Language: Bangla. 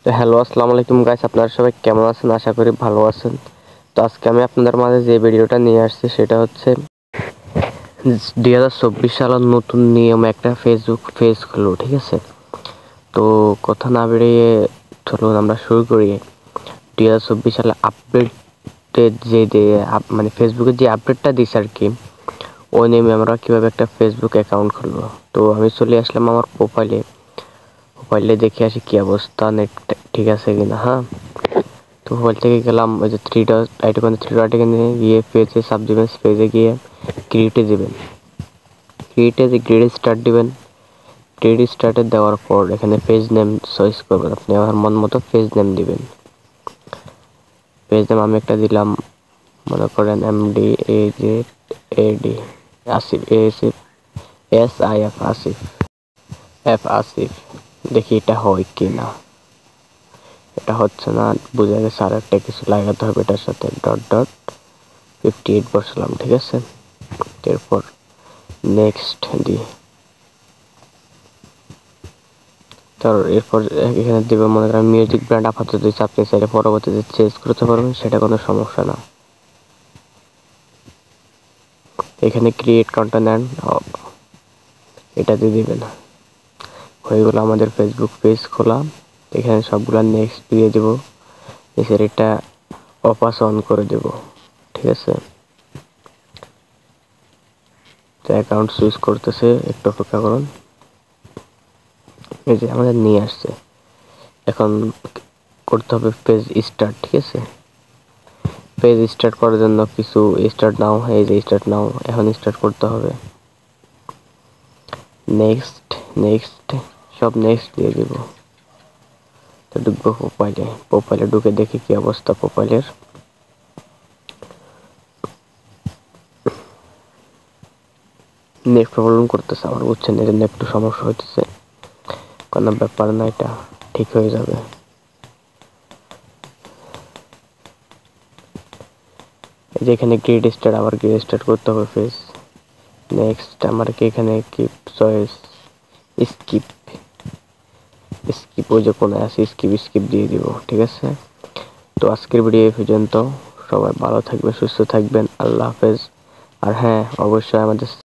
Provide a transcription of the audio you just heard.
তো হ্যালো আসসালামু আলাইকুম গাইস, আপনারা সবাই কেমন আছেন? আশা করি ভালো আছেন। তো আজকে আমি আপনাদের মাঝে যে ভিডিওটা নিয়ে আসছি সেটা হচ্ছে 2024 সালের নতুন নিয়ম একটা ফেসবুক পেজ খুললো, ঠিক আছে? তো কথা না বেরিয়ে চলুন আমরা শুরু করি। 2024 সালে আপডেটের মানে ফেসবুকের যে আপডেটটা দিছে আর কি, ওই নিয়মে আমরা কীভাবে একটা ফেসবুক অ্যাকাউন্ট খুলবো। তো আমি চলে আসলাম আমার প্রোফাইলে দেখে আসি কি অবস্থা, নেট ঠিক আছে কিনা। হ্যাঁ, তো মোবাইল থেকে গেলাম, ওই যে থ্রি ডট এখানে গিয়ে পেজে সাবজেক্ট পেজে গিয়ে ক্রিয়েটে দেবেন। ক্রিয়েটে যে গ্রেড স্টার্ট দিবেন। গ্রেড স্টার্টে দেওয়ার পর এখানে পেজ নেম চয়েস করবেন, আপনি আমার মন মতো পেজ নেম দিবেন। পেজ নেম আমি একটা দিলাম, মনে করেন MDAZAD আসিফ, ASIF আসিফ, আসিফ। দেখি এটা হয় কি না। এটা হচ্ছে না, বুঝে গেছে। আর একটা কিছু লাগাতে হবে এটার সাথে, .58 বসালাম, ঠিক আছে? এরপর নেক্সট দিই। এরপর এখানে দেবে মনে করেন মিউজিক ব্র্যান্ড আপাতত দিচ্ছে, আপনি চাইলে পরবর্তীতে চেঞ্জ করতে পারবেন, সেটা কোনো সমস্যা না। এখানে ক্রিয়েট কন্টেন্ট এটা দিয়ে দিবেন। হয়ে গেল আমাদের ফেসবুক পেজ খোলা। এখানে সবগুলা নেক্সট দিয়ে দেব, এছাড়া এটা অপাস অন করে দেব, ঠিক আছে? তো অ্যাকাউন্ট সুইচ করতেছে, একটু অপেক্ষা করুন। এই যে আমাদের নিয়ে আসছে। এখন করতে হবে পেজ স্টার্ট, ঠিক আছে? পেজ স্টার্ট করার জন্য কিছু স্টার্ট নাও, এই যে স্টার্ট নাও, এখন স্টার্ট করতে হবে। নেক্সট সব নেক্সট দিয়ে দিব। তো ঢুকবো প্রোফাইলে ঢুকে দেখি কি অবস্থা প্রোফাইলের। নেট প্রবলেম করতেছে আমার, বুঝছেন? এর জন্য একটু সমস্যা হইতেছে, কোনো ব্যাপার না, এটা ঠিক হয়ে যাবে। যেখানে গ্রেড স্টার্ট, আবার গ্রেড স্টার্ট করতে হবে পেজ। নেক্সট আমার কি এখানে কিপ চয়েস স্কিপ ওই যে কোনে আছে স্কিপ দিয়ে দিব, ঠিক আছে? তো আজকের ভিডিও এই পর্যন্ত। সবাই ভালো থাকবেন, সুস্থ থাকবেন, আল্লাহ হাফেজ। আর হ্যাঁ, অবশ্যই আমাদের